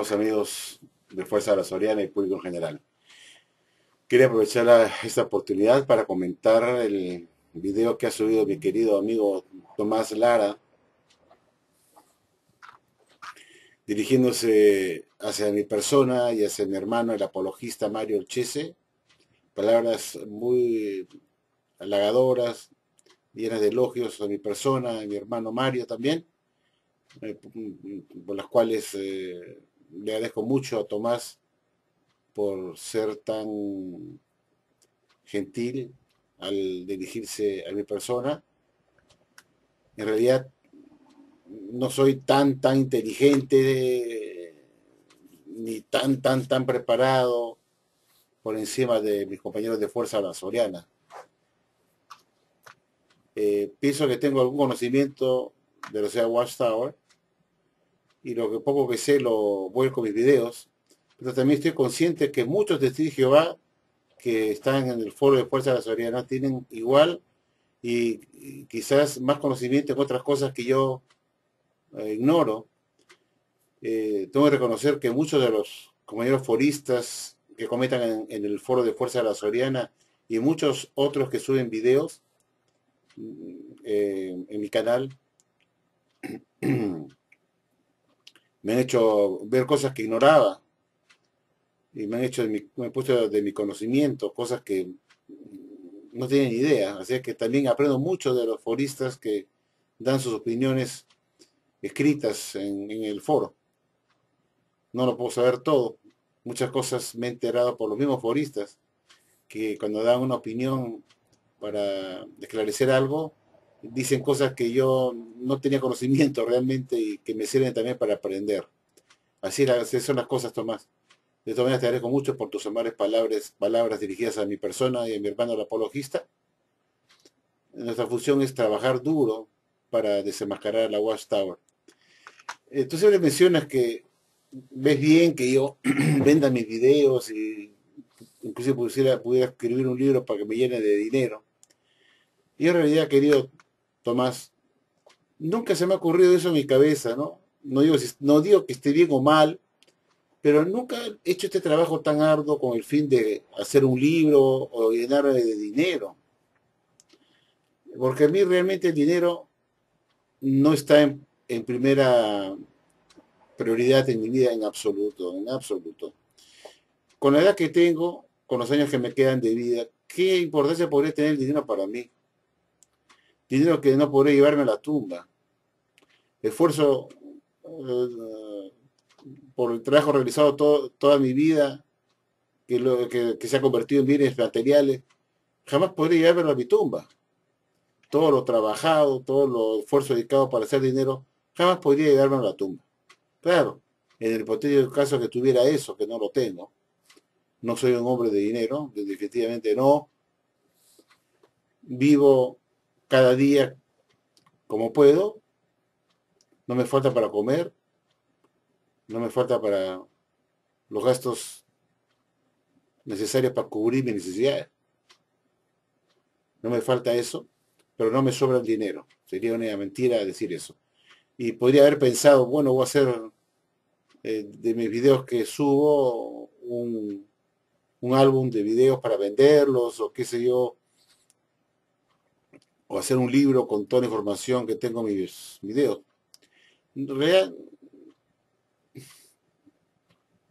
estimados amigos de Fuerza La Soriana y público en general. Quería aprovechar esta oportunidad para comentar el video que ha subido mi querido amigo Tomás Lara, dirigiéndose hacia mi persona y hacia mi hermano, el apologista Mario Olchese. Palabras muy halagadoras, llenas de elogios a mi persona, a mi hermano Mario también, por las cuales le agradezco mucho a Tomás por ser tan gentil al dirigirse a mi persona. En realidad no soy tan inteligente ni tan preparado por encima de mis compañeros de Fuerza La Soriana. Pienso que tengo algún conocimiento de lo que sea Watchtower y lo que poco que sé lo vuelco a mis videos, pero también estoy consciente que muchos testigos de Jehová que están en el foro de Fuerza La Soriana tienen igual y quizás más conocimiento en otras cosas que yo ignoro. Tengo que reconocer que muchos de los compañeros foristas que comentan en el foro de Fuerza de la Soriana y muchos otros que suben videos en mi canal me han hecho ver cosas que ignoraba y me han puesto de mi conocimiento cosas que no tienen idea. Así que también aprendo mucho de los foristas que dan sus opiniones escritas en el foro. No lo puedo saber todo. Muchas cosas me he enterado por los mismos foristas, que cuando dan una opinión para esclarecer algo, dicen cosas que yo no tenía conocimiento realmente y que me sirven también para aprender. Así son las cosas, Tomás. De todas maneras, te agradezco mucho por tus amables palabras dirigidas a mi persona y a mi hermano el apologista. Nuestra función es trabajar duro para desenmascarar la Watchtower. Tú siempre mencionas que ves bien que yo venda mis videos y inclusive pudiera escribir un libro para que me llene de dinero. Y en realidad, querido Tomás, nunca se me ha ocurrido eso en mi cabeza, ¿no? No digo que esté bien o mal, pero nunca he hecho este trabajo tan arduo con el fin de hacer un libro o llenarme de dinero. Porque a mí realmente el dinero no está en primera prioridad en mi vida en absoluto, en absoluto. Con la edad que tengo, con los años que me quedan de vida, ¿qué importancia podría tener el dinero para mí? Dinero que no podré llevarme a la tumba. Esfuerzo por el trabajo realizado toda mi vida, que se ha convertido en bienes materiales, jamás podré llevarme a mi tumba. Todo lo trabajado, todo lo esfuerzo dedicado para hacer dinero, jamás podría llevarme a la tumba. Claro, en el hipotético caso que tuviera eso, que no lo tengo, no soy un hombre de dinero, definitivamente no, vivo cada día como puedo, no me falta para comer, no me falta para los gastos necesarios para cubrir mis necesidades, no me falta eso, pero no me sobra el dinero, sería una mentira decir eso. Y podría haber pensado, bueno, voy a hacer de mis videos que subo un álbum de videos para venderlos o qué sé yo, o hacer un libro con toda la información que tengo en mis videos. En realidad,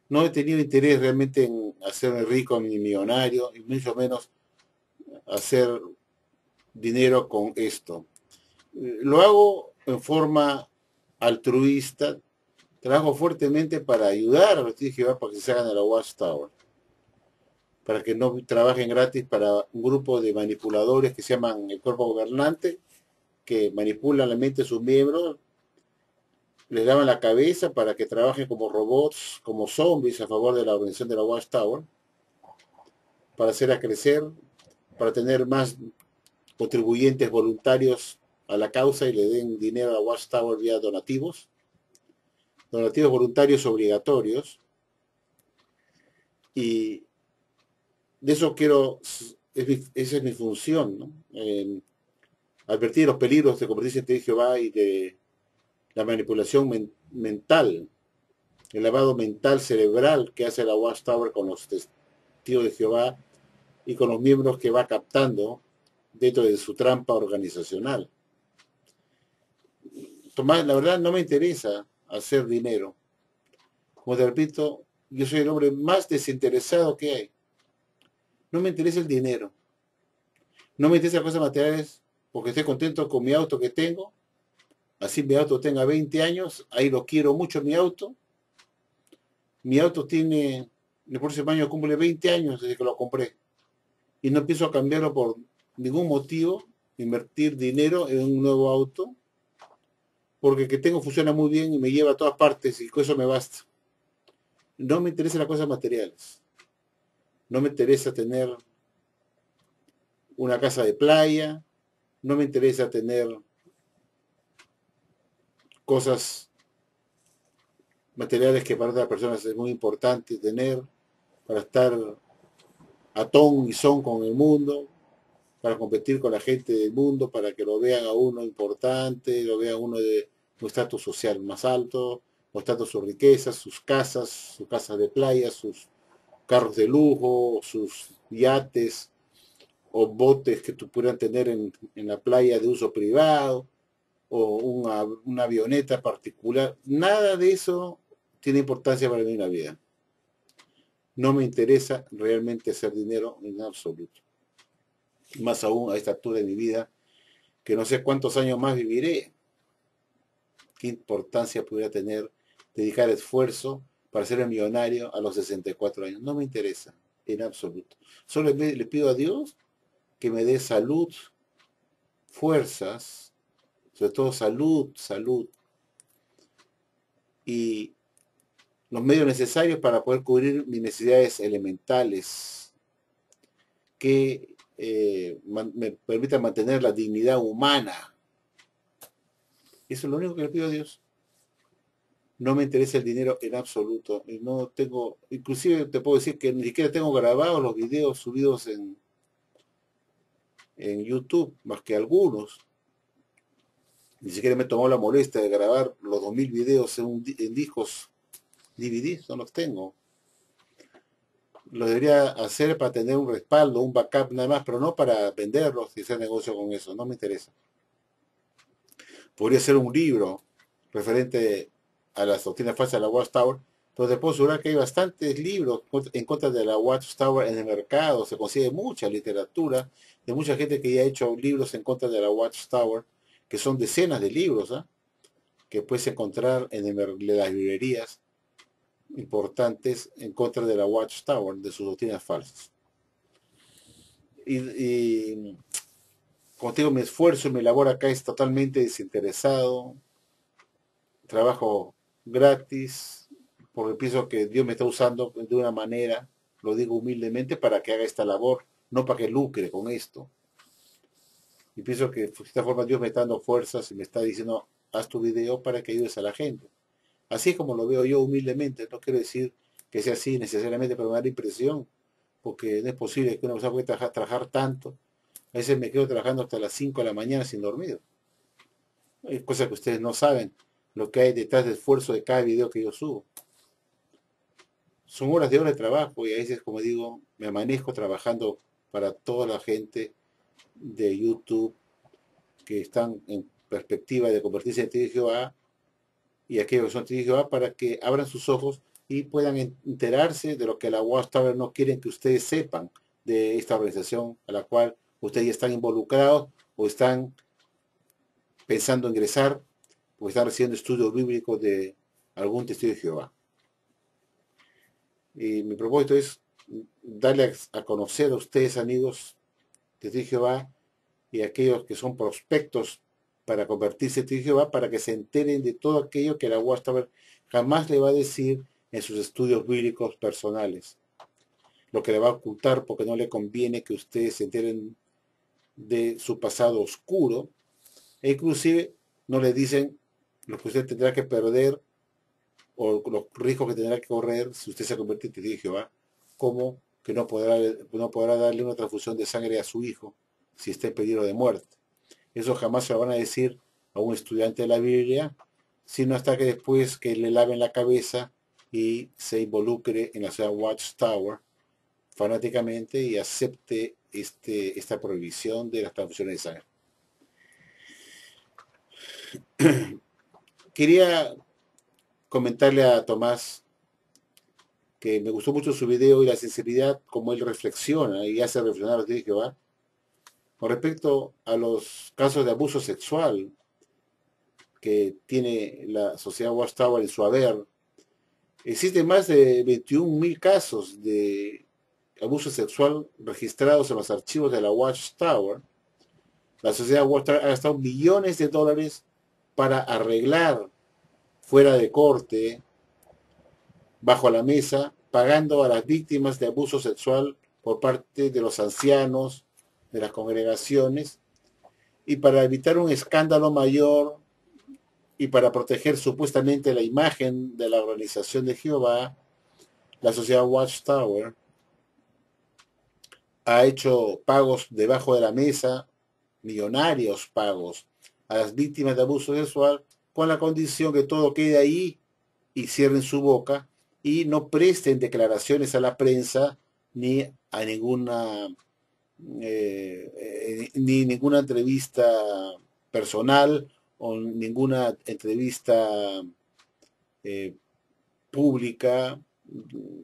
no he tenido interés realmente en hacerme rico ni millonario, y mucho menos hacer dinero con esto. Lo hago en forma altruista, trabajo fuertemente para ayudar a los testigos de Jehová para que se hagan a la Watchtower, para que no trabajen gratis para un grupo de manipuladores que se llaman el cuerpo gobernante, que manipulan la mente de sus miembros, les lavan la cabeza para que trabajen como robots, como zombies a favor de la organización de la Watchtower, para hacerla crecer, para tener más contribuyentes voluntarios a la causa y le den dinero a la Watchtower vía donativos voluntarios obligatorios. Y de eso esa es mi función, ¿no? Advertir los peligros de convertirse en Jehová y de la manipulación mental el lavado mental cerebral que hace la Watchtower con los testigos de Jehová y con los miembros que va captando dentro de su trampa organizacional. Tomás, la verdad no me interesa hacer dinero. Como te repito, yo soy el hombre más desinteresado que hay. No me interesa el dinero. No me interesan cosas materiales porque estoy contento con mi auto que tengo. Así mi auto tenga 20 años, ahí lo quiero mucho mi auto. Mi auto tiene, el próximo año cumple 20 años desde que lo compré. Y no pienso cambiarlo por ningún motivo, invertir dinero en un nuevo auto, porque el que tengo funciona muy bien y me lleva a todas partes y con eso me basta. No me interesan las cosas materiales. No me interesa tener una casa de playa, no me interesa tener cosas materiales que para otras personas es muy importante tener para estar a ton y son con el mundo, para competir con la gente del mundo, para que lo vean a uno importante, lo vean a uno de un estatus social más alto, mostrando sus riquezas, sus casas de playa, sus carros de lujo, sus yates o botes que tú pudieran tener en la playa de uso privado, o una avioneta particular. Nada de eso tiene importancia para mí en la vida. No me interesa realmente hacer dinero en absoluto. Más aún a esta altura de mi vida, que no sé cuántos años más viviré. ¿Qué importancia pudiera tener dedicar esfuerzo para ser millonario a los 64 años? No me interesa en absoluto. Solo le pido a Dios que me dé salud, fuerzas, sobre todo salud y los medios necesarios para poder cubrir mis necesidades elementales, que me permitan mantener la dignidad humana. Eso es lo único que le pido a Dios. No me interesa el dinero en absoluto. Y no tengo, inclusive te puedo decir que ni siquiera tengo grabados los videos subidos en YouTube, más que algunos. Ni siquiera me tomó la molestia de grabar los 2000 videos en discos DVD, no los tengo. Lo debería hacer para tener un respaldo, un backup nada más, pero no para venderlos y hacer negocio con eso, no me interesa. Podría ser un libro referente a las doctrinas falsas de la Watchtower, pero te puedo asegurar que hay bastantes libros en contra de la Watchtower en el mercado, se consigue mucha literatura de mucha gente que ya ha hecho libros en contra de la Watchtower, que son decenas de libros, ¿eh? Que puedes encontrar en las librerías importantes en contra de la Watchtower, de sus doctrinas falsas. Y como te digo, mi esfuerzo y mi labor acá es totalmente desinteresado, trabajo gratis, porque pienso que Dios me está usando de una manera, lo digo humildemente, para que haga esta labor, no para que lucre con esto. Y pienso que de esta forma Dios me está dando fuerzas y me está diciendo, haz tu video para que ayudes a la gente. Así es como lo veo yo humildemente, no quiero decir que sea así necesariamente, pero me da la impresión, porque no es posible que una persona pueda trabajar tanto. A veces me quedo trabajando hasta las 5 de la mañana sin dormir. Hay cosas que ustedes no saben, lo que hay detrás del esfuerzo de cada video que yo subo. Son horas de trabajo y a veces, como digo, me amanezco trabajando para toda la gente de YouTube que están en perspectiva de convertirse en testigos de Jehová y aquellos que son testigos de Jehová para que abran sus ojos y puedan enterarse de lo que la Watchtower no quieren que ustedes sepan de esta organización a la cual ustedes ya están involucrados o están pensando ingresar o están recibiendo estudios bíblicos de algún testigo de Jehová. Y mi propósito es darle a conocer a ustedes, amigos, testigos de Jehová, y a aquellos que son prospectos para convertirse en testigos de Jehová, para que se enteren de todo aquello que la Watchtower jamás le va a decir en sus estudios bíblicos personales. Lo que le va a ocultar porque no le conviene que ustedes se enteren de su pasado oscuro, e inclusive no le dicen lo que usted tendrá que perder o los riesgos que tendrá que correr si usted se convierte en testigo de Jehová, como que no podrá darle una transfusión de sangre a su hijo si está en peligro de muerte. Eso jamás se lo van a decir a un estudiante de la Biblia, sino hasta que después que le laven la cabeza y se involucre en la sociedad Watchtower fanáticamente y acepte esta prohibición de las transfusiones de sangre. Quería comentarle a Tomás que me gustó mucho su video y la sinceridad como él reflexiona y hace reflexionar a los de Jehová con respecto a los casos de abuso sexual que tiene la sociedad Watchtower en su haber. Existen más de 21.000 casos de abuso sexual registrados en los archivos de la Watchtower. La sociedad Watchtower ha gastado millones de dólares para arreglar fuera de corte, bajo la mesa, pagando a las víctimas de abuso sexual por parte de los ancianos, de las congregaciones, y para evitar un escándalo mayor y para proteger supuestamente la imagen de la organización de Jehová, la sociedad Watchtower ha hecho pagos debajo de la mesa, millonarios pagos, a las víctimas de abuso sexual, con la condición que todo quede ahí y cierren su boca y no presten declaraciones a la prensa ni a ni ninguna entrevista personal o ninguna entrevista eh, pública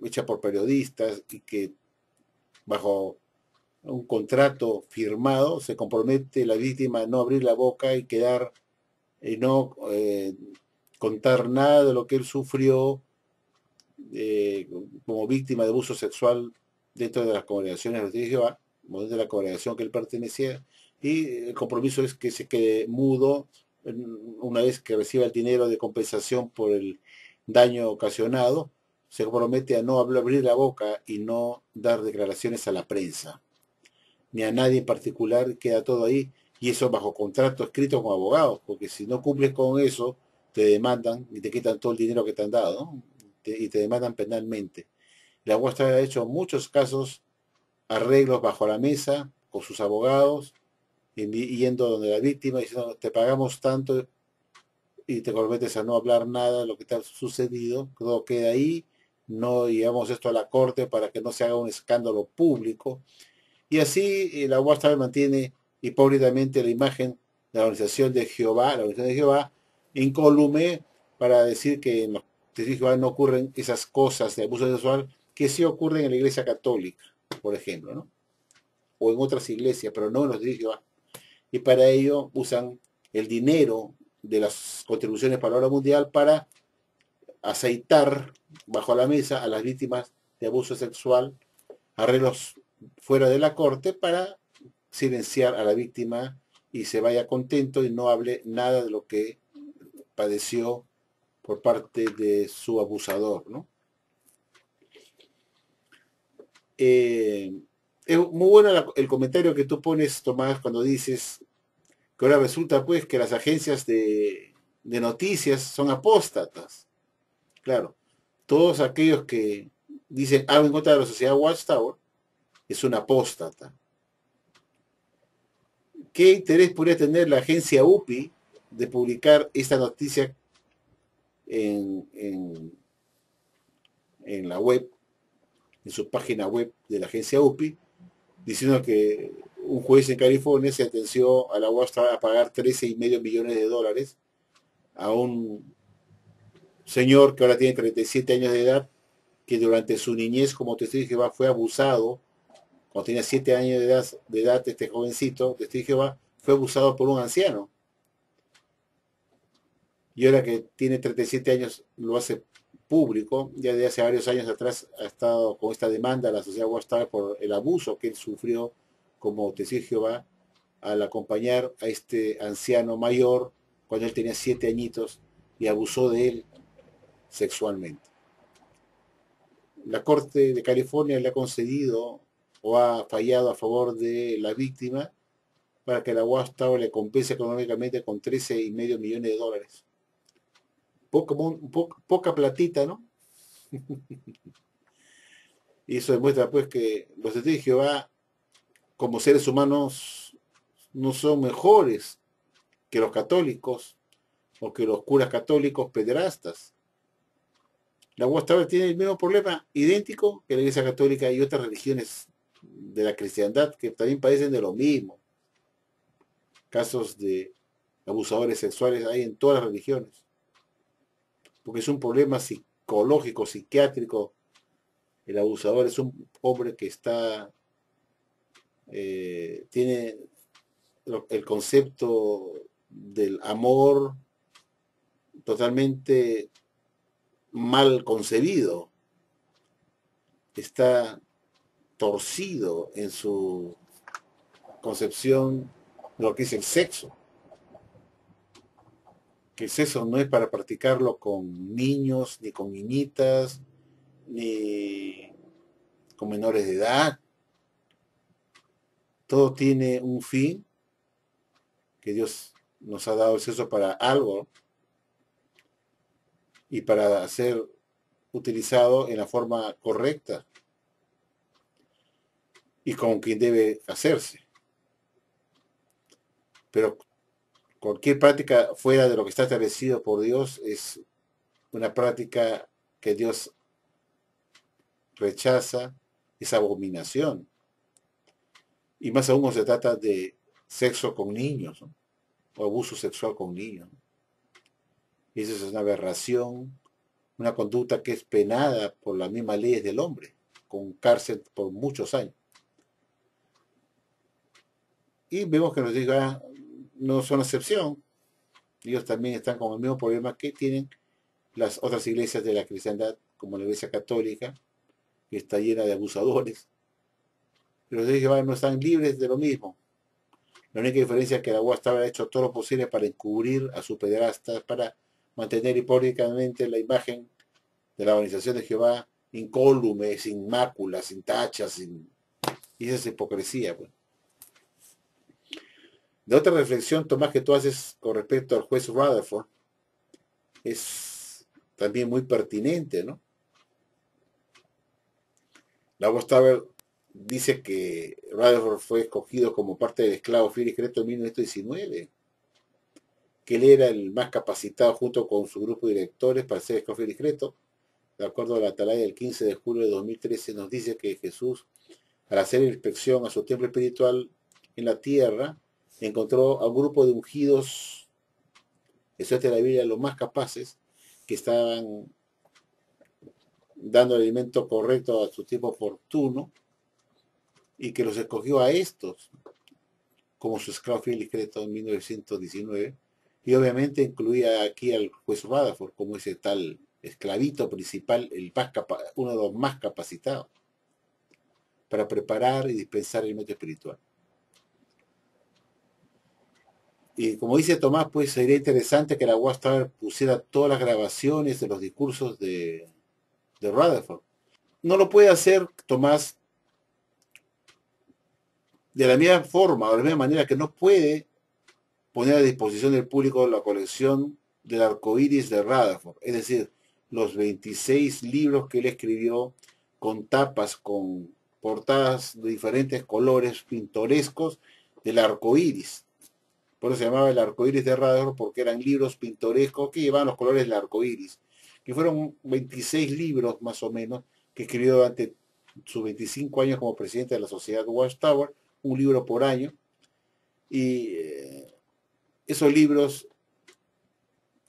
hecha por periodistas y que bajo un contrato firmado se compromete la víctima a no abrir la boca y quedar y no contar nada de lo que él sufrió como víctima de abuso sexual dentro de las congregaciones de Jehová, de la congregación que él pertenecía, y el compromiso es que se quede mudo una vez que reciba el dinero de compensación por el daño ocasionado, se compromete a no abrir la boca y no dar declaraciones a la prensa, ni a nadie en particular, queda todo ahí, y eso bajo contrato escrito con abogados, porque si no cumples con eso, te demandan y te quitan todo el dinero que te han dado, ¿no? Y te demandan penalmente. La Guastra ha hecho muchos casos, arreglos bajo la mesa con sus abogados, yendo donde la víctima diciendo te pagamos tanto y te comprometes a no hablar nada de lo que te ha sucedido, todo queda ahí, no llevamos esto a la corte para que no se haga un escándalo público. Y así la Guastra mantiene hipócritamente la imagen de la organización de Jehová, la organización de Jehová, incólume para decir que en los testigos de Jehová no ocurren esas cosas de abuso sexual que sí ocurren en la iglesia católica, por ejemplo, ¿no? O en otras iglesias, pero no en los testigos de Jehová. Y para ello usan el dinero de las contribuciones para la obra mundial para aceitar bajo la mesa a las víctimas de abuso sexual, arreglos fuera de la corte para silenciar a la víctima y se vaya contento y no hable nada de lo que padeció por parte de su abusador, ¿no? Es muy bueno el comentario que tú pones, Tomás, cuando dices que ahora resulta pues que las agencias de noticias son apóstatas. Claro, todos aquellos que dicen algo en contra de la sociedad Watchtower es un apóstata. ¿Qué interés podría tener la agencia UPI de publicar esta noticia en la web, en su página web de la agencia UPI, diciendo que un juez en California se atenció a la Watchtower a pagar 13,5 millones de dólares a un señor que ahora tiene 37 años de edad, que durante su niñez como testigo de Jehová fue abusado, cuando tenía 7 años de edad este jovencito, testigo de Jehová, fue abusado por un anciano. Y ahora que tiene 37 años lo hace público, ya de hace varios años atrás ha estado con esta demanda a la sociedad Watchtower por el abuso que él sufrió como testigo de Jehová al acompañar a este anciano mayor cuando él tenía 7 añitos y abusó de él sexualmente. La Corte de California le ha concedido o ha fallado a favor de la víctima para que la Watchtower le compense económicamente con 13,5 millones de dólares. Poca platita, ¿no? Y eso demuestra pues que los testigos de Jehová como seres humanos no son mejores que los católicos o que los curas católicos pederastas. La Watchtower tiene el mismo problema, idéntico que la Iglesia Católica y otras religiones de la cristiandad que también padecen de lo mismo. Casos de abusadores sexuales hay en todas las religiones, porque es un problema psicológico, psiquiátrico. El abusador es un hombre que tiene el concepto del amor totalmente mal concebido, está torcido en su concepción de lo que es el sexo, que el sexo no es para practicarlo con niños, ni con niñitas, ni con menores de edad. Todo tiene un fin, que Dios nos ha dado el sexo para algo y para ser utilizado en la forma correcta y con quien debe hacerse. Pero cualquier práctica fuera de lo que está establecido por Dios es una práctica que Dios rechaza, es abominación. Y más aún se trata de sexo con niños, ¿no? O abuso sexual con niños, ¿no? Y eso es una aberración, una conducta que es penada por las mismas leyes del hombre, con cárcel por muchos años. Y vemos que nos diga, no son excepción. Ellos también están con el mismo problema que tienen las otras iglesias de la cristiandad, como la iglesia católica, que está llena de abusadores. Pero los de Jehová no están libres de lo mismo. La única diferencia es que la UAS ha hecho todo lo posible para encubrir a sus pederastas, para mantener hipócritamente la imagen de la organización de Jehová incólume, sin máculas, sin tachas, sin... y esa es hipocresía. Pues. De otra reflexión, Tomás, que tú haces con respecto al juez Rutherford, es también muy pertinente, ¿no? La Tower dice que Rutherford fue escogido como parte del esclavo fiel y discreto en 1919, que él era el más capacitado junto con su grupo de directores para ser esclavo fiel y discreto. De acuerdo a la atalaya del 15 de julio de 2013, nos dice que Jesús, al hacer inspección a su templo espiritual en la tierra, encontró a un grupo de ungidos, eso es de la Biblia, los más capaces, que estaban dando el alimento correcto a su tiempo oportuno, y que los escogió a estos como su esclavo fiel y discreto en 1919, y obviamente incluía aquí al juez Rutherford como ese tal esclavito principal, uno de los más capacitados para preparar y dispensar el alimento espiritual. Y como dice Tomás, pues sería interesante que la Watchtower pusiera todas las grabaciones de los discursos de Rutherford. No lo puede hacer Tomás de la misma forma o de la misma manera que no puede poner a disposición del público la colección del arco iris de Rutherford, es decir, los 26 libros que él escribió con tapas, con portadas de diferentes colores pintorescos del arco iris. Por eso se llamaba el arco iris de Rutherford, porque eran libros pintorescos que llevaban los colores del arco iris, que fueron 26 libros más o menos que escribió durante sus 25 años como presidente de la Sociedad Watchtower, un libro por año, y esos libros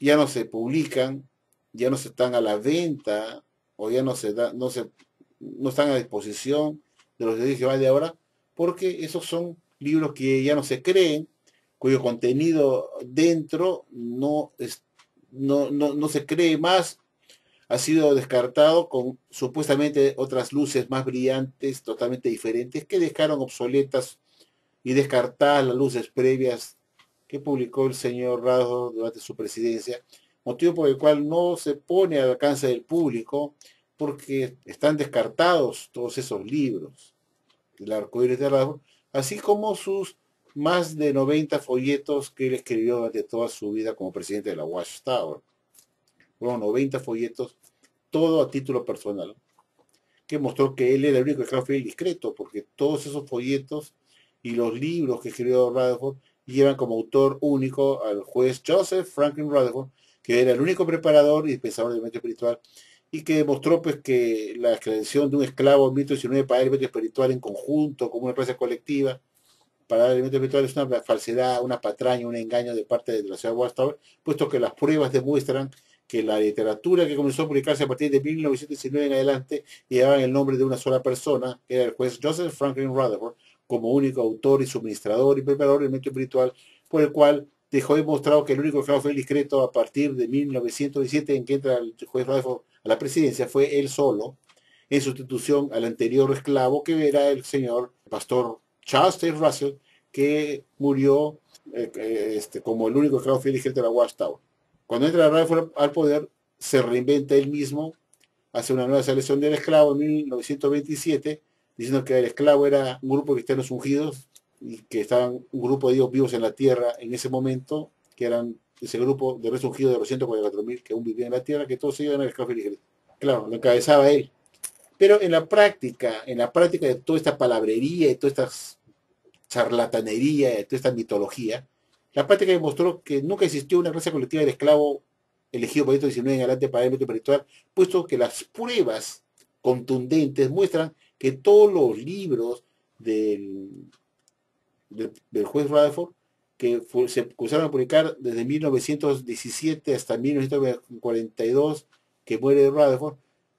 ya no se publican, ya no se están a la venta, o ya no están a disposición de los de Jehová de ahora, porque esos son libros que ya no se creen, cuyo contenido dentro no se cree más, ha sido descartado con supuestamente otras luces más brillantes, totalmente diferentes, que dejaron obsoletas y descartadas las luces previas que publicó el señor Rado durante su presidencia, motivo por el cual no se pone al alcance del público porque están descartados todos esos libros del arcoíris de Rado, así como sus más de 90 folletos que él escribió durante toda su vida como presidente de la Watchtower. Fueron 90 folletos, todo a título personal, que mostró que él era el único esclavo fiel y discreto, porque todos esos folletos y los libros que escribió Rutherford llevan como autor único al juez Joseph Franklin Rutherford, que era el único preparador y dispensador del alimento espiritual, y que demostró pues que la extradición de un esclavo en 1919 para el alimento espiritual en conjunto, como una clase colectiva, para el alimento espiritual es una falsedad, una patraña, un engaño de parte de la ciudad de Watchtower, puesto que las pruebas demuestran que la literatura que comenzó a publicarse a partir de 1919 en adelante llevaba el nombre de una sola persona, que era el juez Joseph Franklin Rutherford, como único autor y suministrador y preparador del alimento espiritual, por el cual dejó demostrado que el único esclavo fue el discreto a partir de 1917 en que entra el juez Rutherford a la presidencia, fue él solo, en sustitución al anterior esclavo que era el señor pastor Charles Taylor Russell, que murió como el único esclavo fiel y discreto de la Watchtower. Cuando entra Rutherford al poder, se reinventa él mismo, hace una nueva selección del esclavo en 1927, diciendo que el esclavo era un grupo de cristianos ungidos y que estaban un grupo de Dios vivos en la tierra en ese momento, que eran ese grupo de resurgidos de los 144.000 que aún vivían en la tierra, que todos ellos eran el esclavo fiel y discreto. Claro, lo encabezaba él. Pero en la práctica de toda esta palabrería, de toda esta charlatanería, de toda esta mitología, la práctica demostró que nunca existió una clase colectiva del esclavo elegido por el 19 en adelante para el método espiritual, puesto que las pruebas contundentes muestran que todos los libros del juez Rutherford, que se comenzaron a publicar desde 1917 hasta 1942, que muere Rutherford,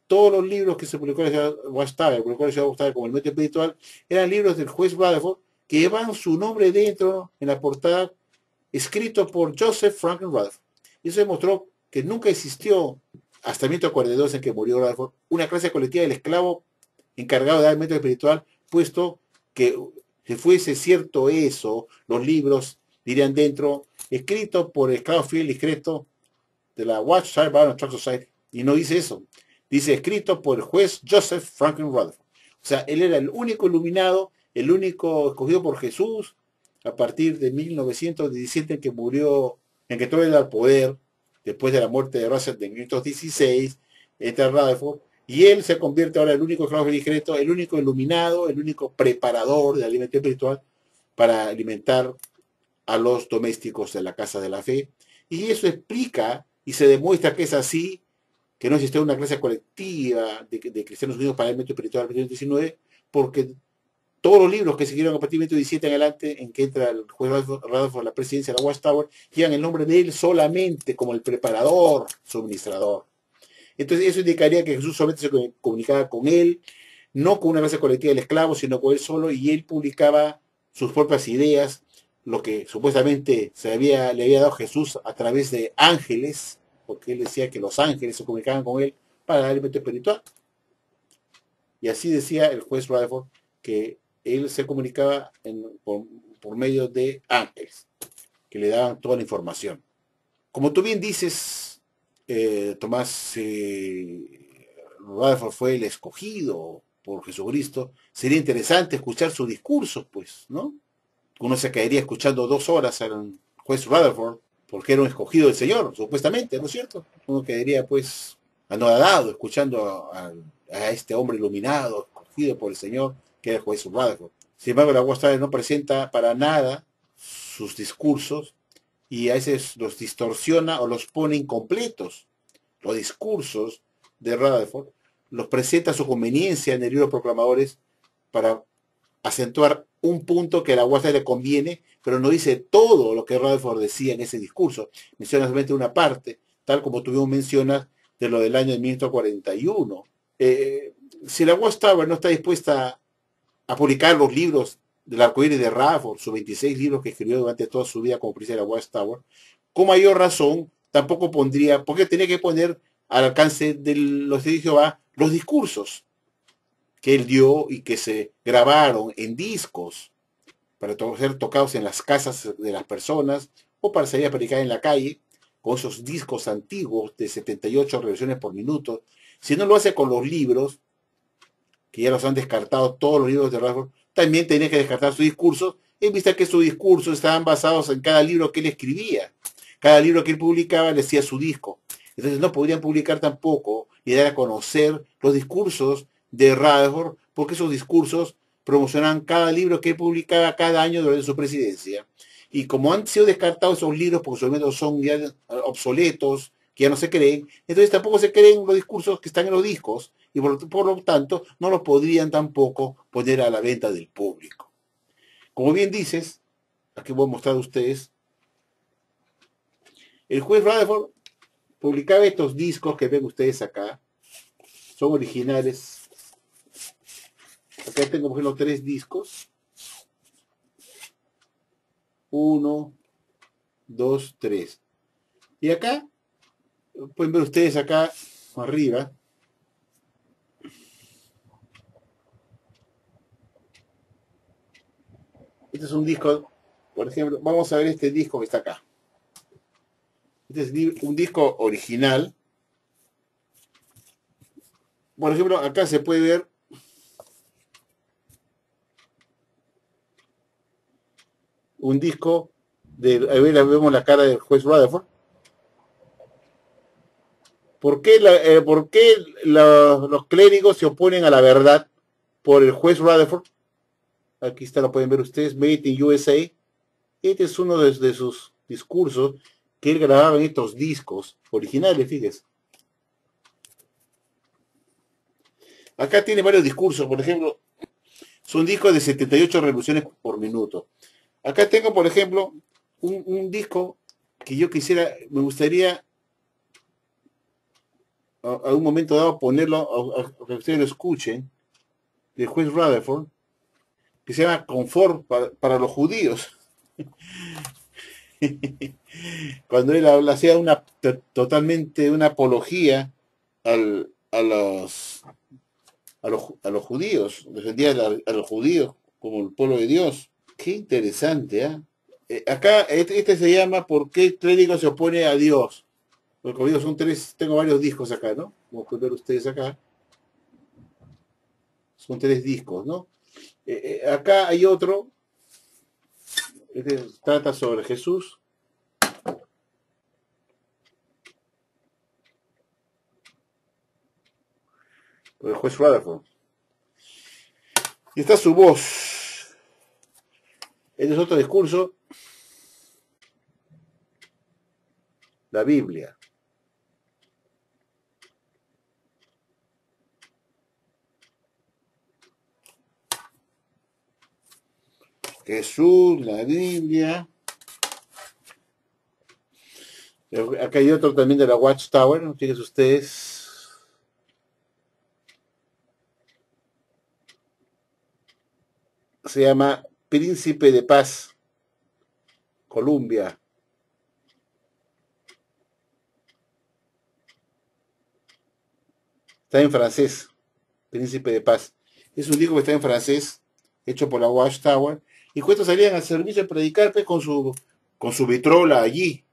todos los libros que se publicó en la ciudad Watchtower, publicó en la ciudad Watchtower como el método espiritual, eran libros del juez Rutherford que llevan su nombre dentro en la portada, escrito por Joseph Franklin Rutherford. Y eso demostró que nunca existió, hasta 1942 en que murió Rutherford, una clase colectiva del esclavo encargado de dar el método espiritual, puesto que si fuese cierto eso, los libros dirían dentro, escrito por el esclavo fiel discreto de la Watchtower Bar and Tract Society. Y no dice eso. Dice escrito por el juez Joseph Franklin Rutherford. O sea, él era el único iluminado, el único escogido por Jesús a partir de 1917 en que murió, en que todo al poder, después de la muerte de Russell de 1916, entra Rutherford, y él se convierte ahora en el único esclavo discreto, el único iluminado, el único preparador de alimento espiritual para alimentar a los domésticos de la casa de la fe. Y eso explica y se demuestra que es así, que no existe una clase colectiva de cristianos unidos para el alimento espiritual del 19, porque todos los libros que siguieron a partir del 17 en adelante, en que entra el juez Rutherford a la presidencia de la Watchtower, llevan el nombre de él solamente como el preparador, suministrador. Entonces eso indicaría que Jesús solamente se comunicaba con él, no con una clase colectiva del esclavo, sino con él solo, y él publicaba sus propias ideas, lo que supuestamente le había dado Jesús a través de ángeles, porque él decía que los ángeles se comunicaban con él para el alimento espiritual. Y así decía el juez Rutherford que él se comunicaba por medio de ángeles, que le daban toda la información. Como tú bien dices, Tomás, Rutherford fue el escogido por Jesucristo, sería interesante escuchar su discurso, pues, ¿no? Uno se quedaría escuchando 2 horas al juez Rutherford, porque era un escogido del Señor, supuestamente, ¿no es cierto? Uno quedaría, pues, anodado escuchando a este hombre iluminado, escogido por el Señor, que era el juez Rutherford. Sin embargo, la Watchtower no presenta para nada sus discursos y a veces los distorsiona o los pone incompletos. Los discursos de Rutherford los presenta a su conveniencia en el libro de Proclamadores para acentuar un punto que a la Watchtower le conviene, pero no dice todo lo que Rutherford decía en ese discurso. Menciona solamente una parte, tal como tú mismo mencionas de lo del año de 1941. Si la Watchtower no está dispuesta a publicar los libros del arcoíris de Rutherford, sus 26 libros que escribió durante toda su vida como príncipe de la Watchtower, con mayor razón tampoco pondría, porque tenía que poner al alcance de los de Jehová los discursos que él dio y que se grabaron en discos para ser tocados en las casas de las personas o para salir a predicar en la calle con esos discos antiguos de 78 revoluciones por minuto. Si no lo hace con los libros, que ya los han descartado todos los libros de Rutherford, también tenía que descartar sus discursos, en vista que sus discursos estaban basados en cada libro que él escribía. Cada libro que él publicaba le hacía su disco. Entonces no podrían publicar tampoco y dar a conocer los discursos de Rutherford, porque esos discursos promocionaban cada libro que él publicaba cada año durante su presidencia. Y como han sido descartados esos libros, porque sus métodos son ya obsoletos, que ya no se creen, entonces tampoco se creen los discursos que están en los discos y por lo tanto no los podrían tampoco poner a la venta del público. Como bien dices, aquí voy a mostrar a ustedes, el juez Rutherford publicaba estos discos que ven ustedes acá, son originales. Acá tengo, por ejemplo, 3 discos. 1, 2, 3. Y acá, pueden ver ustedes acá arriba, este es un disco, por ejemplo, vamos a ver este disco que está acá. Este es un disco original. Por ejemplo, acá se puede ver un disco de, a ver, vemos la cara del juez Rutherford. ¿Por qué los clérigos se oponen a la verdad por el juez Rutherford? Aquí está, lo pueden ver ustedes, Made in USA. Este es uno de sus discursos que él grababa en estos discos originales, fíjense. Acá tiene varios discursos, por ejemplo, son discos de 78 revoluciones por minuto. Acá tengo, por ejemplo, un disco que yo quisiera, me gustaría a un momento dado ponerlo, a que ustedes lo escuchen, del juez Rutherford, que se llama Confort para los judíos. Cuando él hacía totalmente una apología a los judíos, defendía a los judíos como el pueblo de Dios. Qué interesante, ¿eh? Acá, este se llama ¿Por qué el clérigo se opone a Dios? Porque como digo, son 3, tengo varios discos acá, ¿no? Como pueden ver ustedes acá, son 3 discos, ¿no? Acá hay otro, este trata sobre Jesús. El juez Rutherford. Y está su voz. Este es otro discurso, la Biblia. Jesús, la Biblia. Acá hay otro también de la Watchtower, ¿no? Fíjense ustedes. Se llama Príncipe de Paz, Colombia. Está en francés, Príncipe de Paz. Es un disco que está en francés, hecho por la Watchtower. Y justo salían al servicio de predicar pues, con su vitrola allí.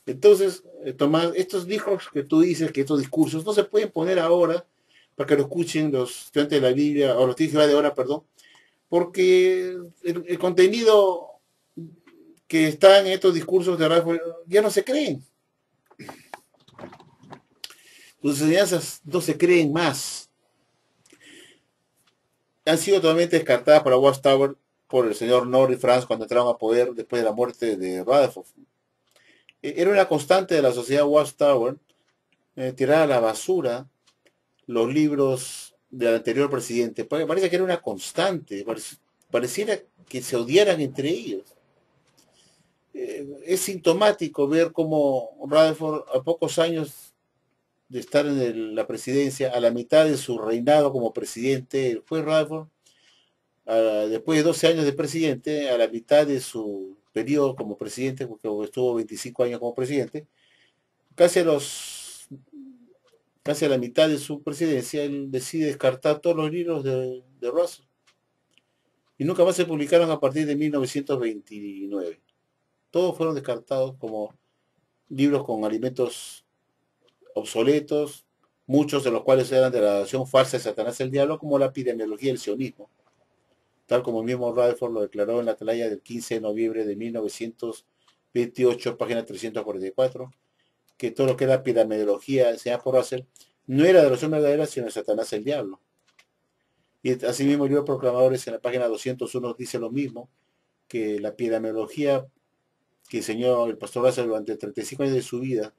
Entonces, Tomás, estos discos que tú dices, que estos discursos, no se pueden poner ahora para que lo escuchen los estudiantes de la Biblia, o los estudiantes de ahora, perdón, porque el contenido que está en estos discursos de Rafael ya no se creen. Sus enseñanzas no se creen más. Han sido totalmente descartadas por la Watchtower por el señor Norris Franz cuando entraron a poder después de la muerte de Rutherford. Era una constante de la sociedad Watchtower tirar a la basura los libros del anterior presidente. Parece que era una constante, pareciera que se odiaran entre ellos. Es sintomático ver cómo Rutherford, a pocos años de estar en la presidencia, a la mitad de su reinado como presidente, fue Rutherford, después de 12 años de presidente, a la mitad de su periodo como presidente, porque estuvo 25 años como presidente, casi a los casi a la mitad de su presidencia, él decide descartar todos los libros de Russell. Y nunca más se publicaron a partir de 1929. Todos fueron descartados como libros con alimentos obsoletos, muchos de los cuales eran de la nación falsa de Satanás el Diablo, como la epidemiología del sionismo, tal como el mismo Rutherford lo declaró en la atalaya del 15 de noviembre de 1928, página 344, que todo lo que era epidemiología enseñada por Russell no era de la nación verdadera, sino de Satanás el Diablo. Y asimismo el libro de Proclamadores en la página 201 dice lo mismo, que la epidemiología que enseñó el pastor Russell durante 35 años de su vida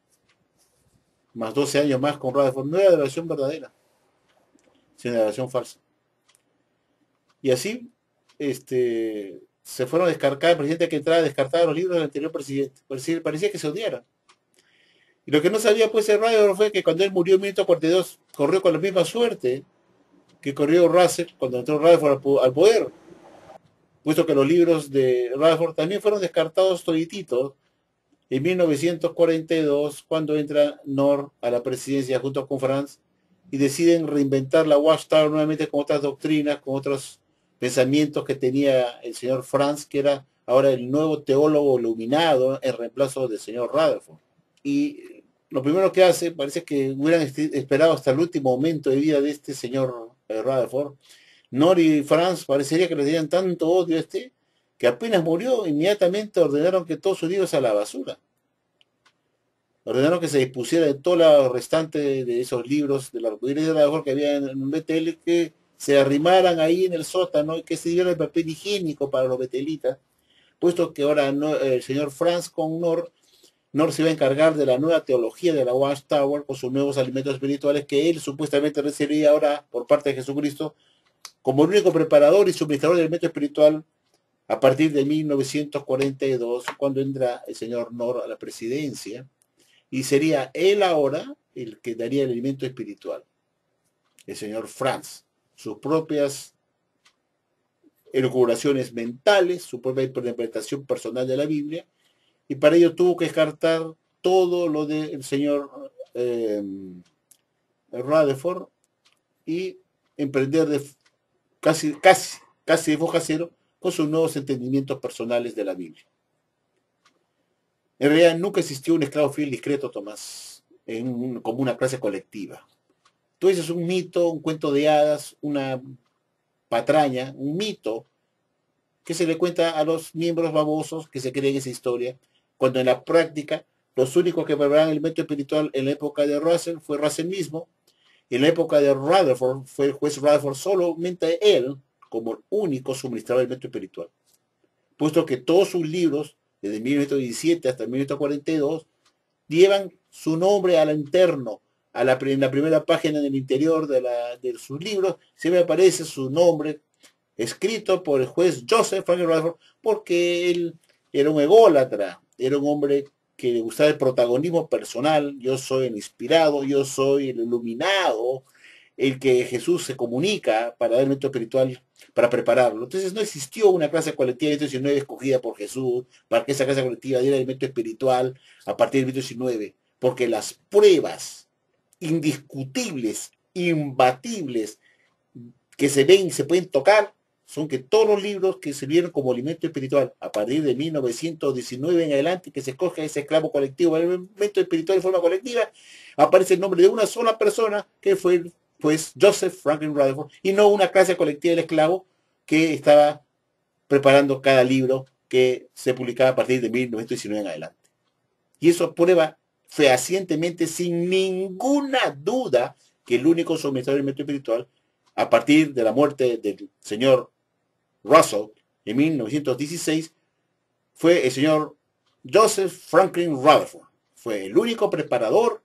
más 12 años más con Rutherford, no era de la versión verdadera, sino de la versión falsa. Y así, se fueron a descartar, el presidente que entraba descartaba los libros del anterior presidente. Parecía que se odiaran. Y lo que no sabía pues el Rutherford fue que cuando él murió en 1942, corrió con la misma suerte que corrió Russell cuando entró Rutherford al poder, puesto que los libros de Rutherford también fueron descartados todititos en 1942, cuando entra Knorr a la presidencia junto con Franz y deciden reinventar la Watchtower nuevamente con otras doctrinas, con otros pensamientos que tenía el señor Franz, que era ahora el nuevo teólogo iluminado en reemplazo del señor Rutherford. Y lo primero que hace, parece que hubieran esperado hasta el último momento de vida de este señor Rutherford. Knorr y Franz parecería que le tenían tanto odio a que apenas murió, inmediatamente ordenaron que todos sus libros a la basura. Ordenaron que se dispusiera de todo lo restante de esos libros de la Rutherford que había en BTL, que se arrimaran ahí en el sótano y que se diera el papel higiénico para los betelitas, puesto que ahora no, el señor Franz con Knorr se iba a encargar de la nueva teología de la Watchtower con sus nuevos alimentos espirituales que él supuestamente recibiría ahora por parte de Jesucristo como el único preparador y suministrador del alimento espiritual a partir de 1942, cuando entra el señor Knorr a la presidencia, y sería él ahora el que daría el alimento espiritual, el señor Franz, sus propias elucubraciones mentales, su propia interpretación personal de la Biblia, y para ello tuvo que descartar todo lo del señor Rutherford y emprender casi de foja cero con sus nuevos entendimientos personales de la Biblia. En realidad nunca existió un esclavo fiel discreto, Tomás, como una clase colectiva. Tú dices un mito, un cuento de hadas, una patraña, un mito que se le cuenta a los miembros babosos que se creen esa historia, cuando en la práctica los únicos que preparaban el alimento espiritual en la época de Russell fue Russell mismo, y en la época de Rutherford fue el juez Rutherford solamente él como el único suministrador del alimento espiritual, puesto que todos sus libros, desde 1917 hasta 1942, llevan su nombre al interno, en la primera página en el interior de sus libros, siempre aparece su nombre escrito por el juez Joseph Franklin Rutherford, porque él era un ególatra, era un hombre que le gustaba el protagonismo personal. Yo soy el inspirado, yo soy el iluminado, el que Jesús se comunica para dar el método espiritual, para prepararlo. Entonces no existió una clase colectiva de 19 escogida por Jesús para que esa clase colectiva diera el método espiritual a partir del 19, porque las pruebas indiscutibles, imbatibles, que se ven y se pueden tocar, son que todos los libros que sirvieron como alimento espiritual a partir de 1919 en adelante, que se escoge ese esclavo colectivo, el alimento espiritual de forma colectiva, aparece el nombre de una sola persona, que fue pues Joseph Franklin Rutherford, y no una clase colectiva del esclavo que estaba preparando cada libro que se publicaba a partir de 1919 en adelante. Y eso prueba fehacientemente, sin ninguna duda, que el único suministrador del alimento espiritual a partir de la muerte del señor Russell en 1916 fue el señor Joseph Franklin Rutherford. Fue el único preparador,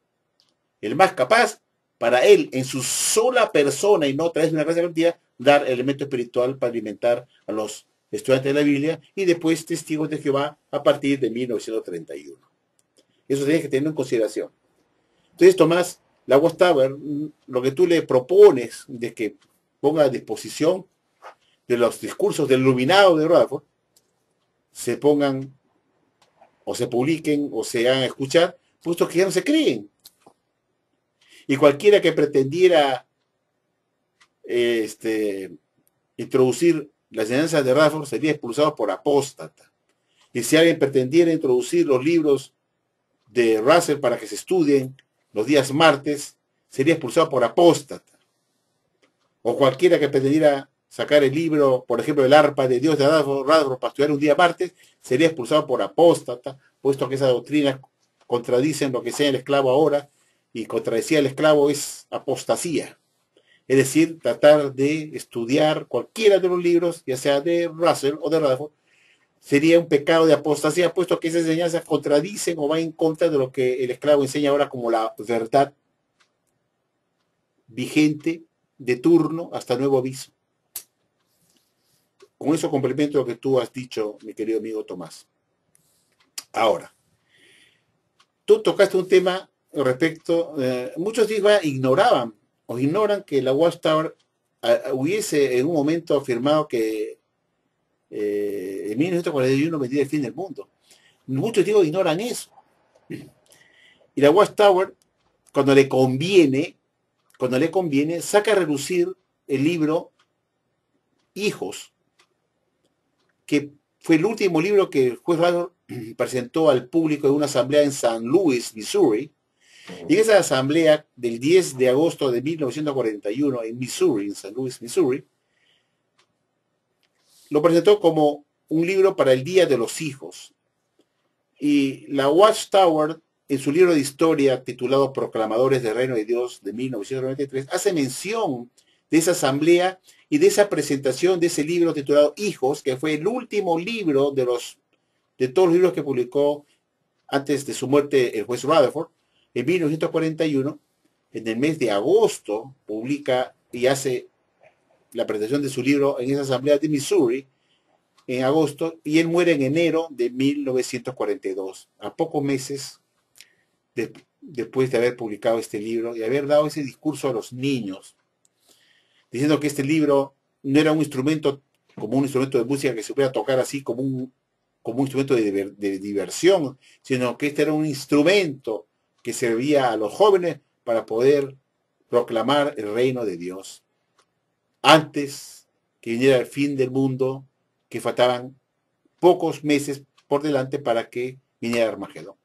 el más capaz, para él, en su sola persona y no a través de una clase colectiva, dar el elemento espiritual para alimentar a los estudiantes de la Biblia y después testigos de Jehová a partir de 1931. Eso tienes que tener en consideración. Entonces, Tomás, la Watchtower, lo que tú le propones de que ponga a disposición de los discursos del iluminado de Rutherford, se pongan o se publiquen o se hagan escuchar, puesto que ya no se creen. Y cualquiera que pretendiera introducir las enseñanzas de Rutherford sería expulsado por apóstata. Y si alguien pretendiera introducir los libros de Russell para que se estudien los días martes, sería expulsado por apóstata. O cualquiera que pretendiera sacar el libro, por ejemplo, el arpa de Dios de Rutherford para estudiar un día martes, sería expulsado por apóstata, puesto que esas doctrinas contradicen lo que sea el esclavo ahora, y contradecía el esclavo es apostasía. Es decir, tratar de estudiar cualquiera de los libros, ya sea de Russell o de Rutherford, sería un pecado de apostasía, puesto que esas enseñanzas contradicen o van en contra de lo que el esclavo enseña ahora como la verdad vigente de turno hasta nuevo aviso. Con eso complemento lo que tú has dicho, mi querido amigo Tomás. Ahora, tú tocaste un tema respecto, muchos ignoraban o ignoran que la Watchtower hubiese en un momento afirmado que en 1941 vendría el fin del mundo. Muchos ignoran eso. Y la Watchtower, cuando le conviene, saca a relucir el libro Hijos, que fue el último libro que el juez Radford presentó al público en una asamblea en San Luis, Missouri. Y en esa asamblea del 10 de agosto de 1941 en Missouri, en San Luis, Missouri, lo presentó como un libro para el Día de los Hijos. Y la Watchtower, en su libro de historia titulado Proclamadores del Reino de Dios de 1993, hace mención de esa asamblea y de esa presentación de ese libro titulado Hijos, que fue el último libro de todos los libros que publicó antes de su muerte el juez Rutherford. En 1941, en el mes de agosto, publica y hace la presentación de su libro en esa asamblea de Missouri, en agosto, y él muere en enero de 1942, a pocos meses después de haber publicado este libro y haber dado ese discurso a los niños, diciendo que este libro no era un instrumento como un instrumento de música que se pudiera tocar así como un instrumento de diversión, sino que este era un instrumento que servía a los jóvenes para poder proclamar el reino de Dios. Antes que viniera el fin del mundo, que faltaban pocos meses por delante para que viniera Armagedón.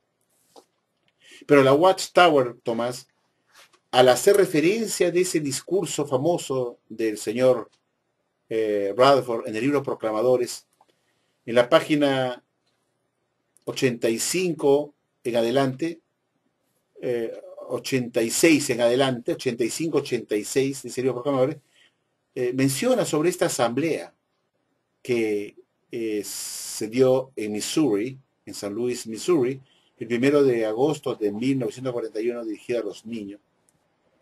Pero la Watchtower, Tomás, al hacer referencia de ese discurso famoso del señor Rutherford en el libro Proclamadores, en la página 85 en adelante, 86 en adelante, 85-86 de ese libro Proclamadores, menciona sobre esta asamblea que se dio en Missouri, en San Luis, Missouri, el 1 de agosto de 1941, dirigida a los niños.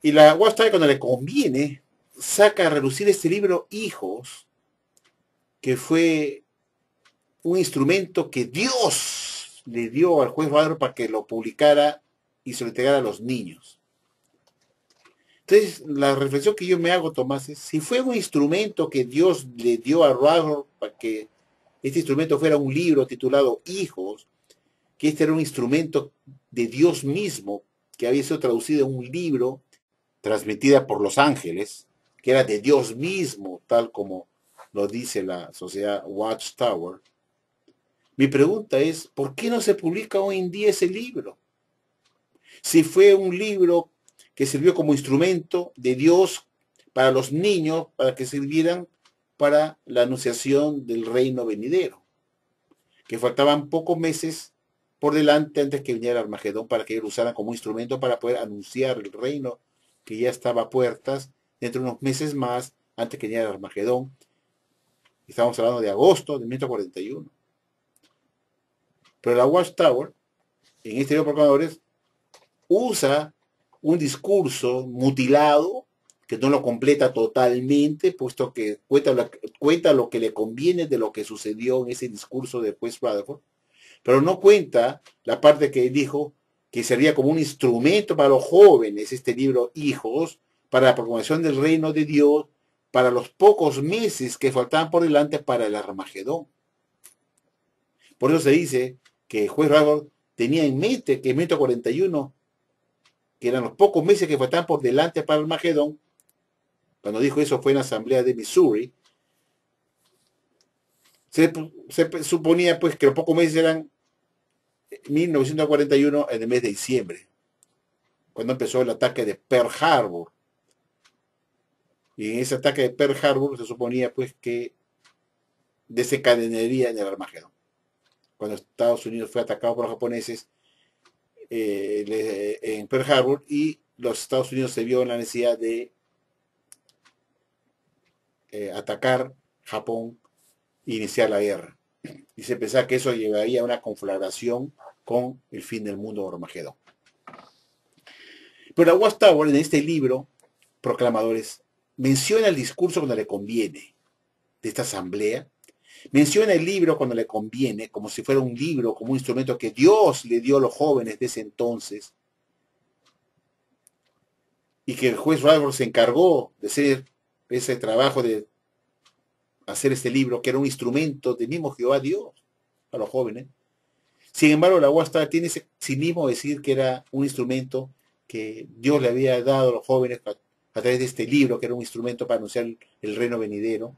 Y la Watchtower, cuando le conviene, saca a relucir este libro Hijos, que fue un instrumento que Dios le dio al juez Rutherford para que lo publicara y se lo entregara a los niños. Entonces, la reflexión que yo me hago, Tomás, es si fue un instrumento que Dios le dio a Rutherford para que este instrumento fuera un libro titulado Hijos, que este era un instrumento de Dios mismo, que había sido traducido en un libro transmitida por los ángeles, que era de Dios mismo, tal como lo dice la sociedad Watchtower. Mi pregunta es, ¿por qué no se publica hoy en día ese libro? Si fue un libro que sirvió como instrumento de Dios para los niños, para que sirvieran para la anunciación del reino venidero, que faltaban pocos meses por delante antes que viniera el Armagedón para que ellos lo usaran como instrumento para poder anunciar el reino que ya estaba a puertas dentro de unos meses más antes que viniera el Armagedón. Estamos hablando de agosto de 1941. Pero la Watchtower, en este libro de Proclamadores, usa un discurso mutilado que no lo completa totalmente, puesto que cuenta lo que le conviene de lo que sucedió en ese discurso de juez Rutherford, pero no cuenta la parte que dijo que sería como un instrumento para los jóvenes, este libro Hijos, para la proclamación del reino de Dios, para los pocos meses que faltaban por delante para el Armagedón. Por eso se dice que el juez Rutherford tenía en mente que en 1941, que eran los pocos meses que faltaban por delante para el Armagedón, cuando dijo eso fue en la asamblea de Missouri, se suponía pues que los pocos meses eran 1941 en el mes de diciembre, cuando empezó el ataque de Pearl Harbor. Y en ese ataque de Pearl Harbor se suponía pues que desencadenaría en el Armagedón. Cuando Estados Unidos fue atacado por los japoneses en Pearl Harbor y los Estados Unidos se vio en la necesidad de atacar Japón e iniciar la guerra. Y se pensaba que eso llevaría a una conflagración con el fin del mundo Armagedón. Pero la Watchtower en este libro, Proclamadores, menciona el discurso cuando le conviene de esta asamblea, menciona el libro cuando le conviene, como si fuera un libro, como un instrumento que Dios le dio a los jóvenes de ese entonces, y que el juez Radford se encargó de hacer ese trabajo de hacer este libro, que era un instrumento del mismo Jehová Dios a los jóvenes. Sin embargo, la Watchtower tiene ese cinismo de decir que era un instrumento que Dios le había dado a los jóvenes a través de este libro, que era un instrumento para anunciar el reino venidero.